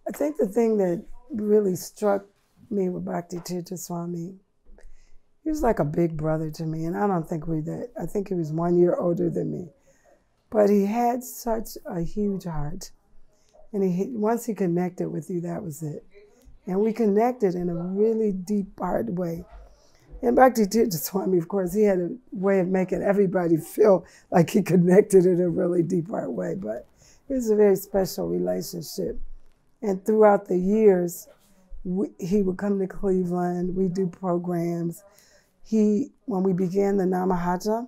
I think the thing that really struck me with Bhakti Tirtha Swami, he was like a big brother to me, and I don't think I think he was 1 year older than me. But he had such a huge heart. And once he connected with you, that was it. And we connected in a really deep, hard way. And Bhakti Tirtha Swami, of course, he had a way of making everybody feel like he connected in a really deep, hard way. But it was a very special relationship. And throughout the years, he would come to Cleveland. We do programs. When we began the Namahata,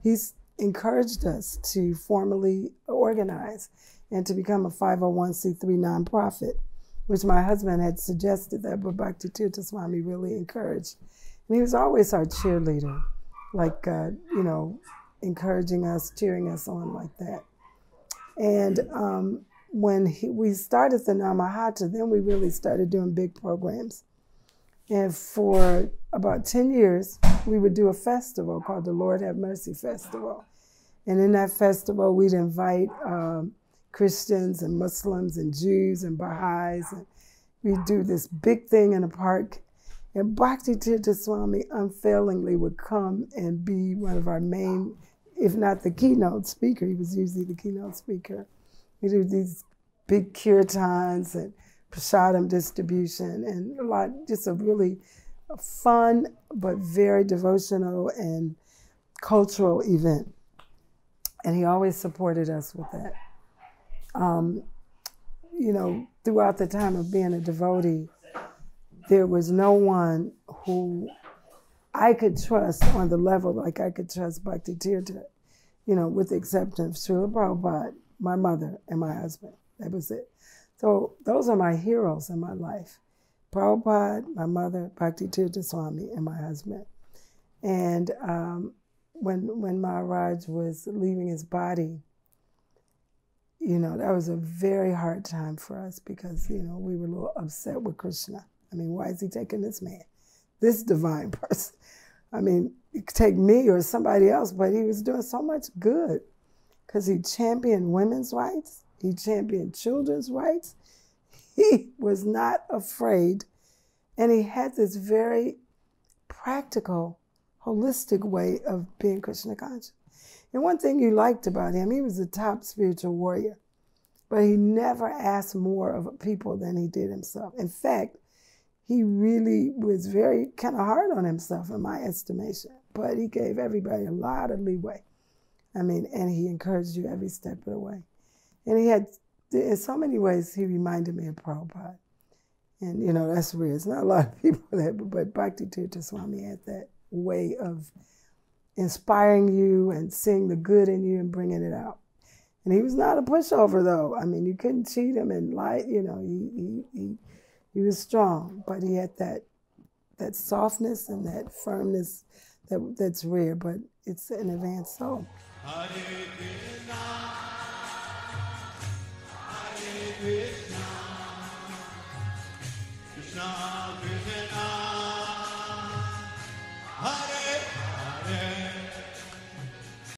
he's encouraged us to formally organize and to become a 501c3 nonprofit, which my husband had suggested that, but Bhakti Tirtha Swami really encouraged. And he was always our cheerleader, like, encouraging us, cheering us on like that. And when we started the Namahata, then we really started doing big programs. And for about 10 years, we would do a festival called the Lord Have Mercy Festival. And in that festival, we'd invite Christians and Muslims and Jews and Baha'is. And we'd do this big thing in a park. And Bhakti Tirtha Swami unfailingly would come and be one of our main, if not the keynote speaker. He was usually the keynote speaker. We do these big kirtans and prasadam distribution and just a really fun but very devotional and cultural event. And he always supported us with that. Throughout the time of being a devotee, there was no one who I could trust on the level like I could trust Bhakti Tirtha, with the exception of Srila Prabhupada, my mother, and my husband. That was it. So those are my heroes in my life. Prabhupada, my mother, Bhakti Tirtha Swami, and my husband. And when Maharaj was leaving his body, that was a very hard time for us because, we were a little upset with Krishna. I mean, why is he taking this man, this divine person? I mean, it could take me or somebody else, but he was doing so much good because he championed women's rights. He championed children's rights. He was not afraid. And he had this very practical, holistic way of being Krishna conscious. And one thing you liked about him, he was the top spiritual warrior, but he never asked more of people than he did himself. In fact, he really was very kind of hard on himself in my estimation, but he gave everybody a lot of leeway. I mean, and he encouraged you every step of the way. And he had, in so many ways, he reminded me of Prabhupada. And, that's weird. It's not a lot of people that, but Bhakti Tirtha Swami had that way of inspiring you and seeing the good in you and bringing it out. And he was not a pushover, though. I mean, you couldn't cheat him and lie. He was strong, but he had that softness and that firmness that's rare, but it's an advanced soul. Hare Krishna.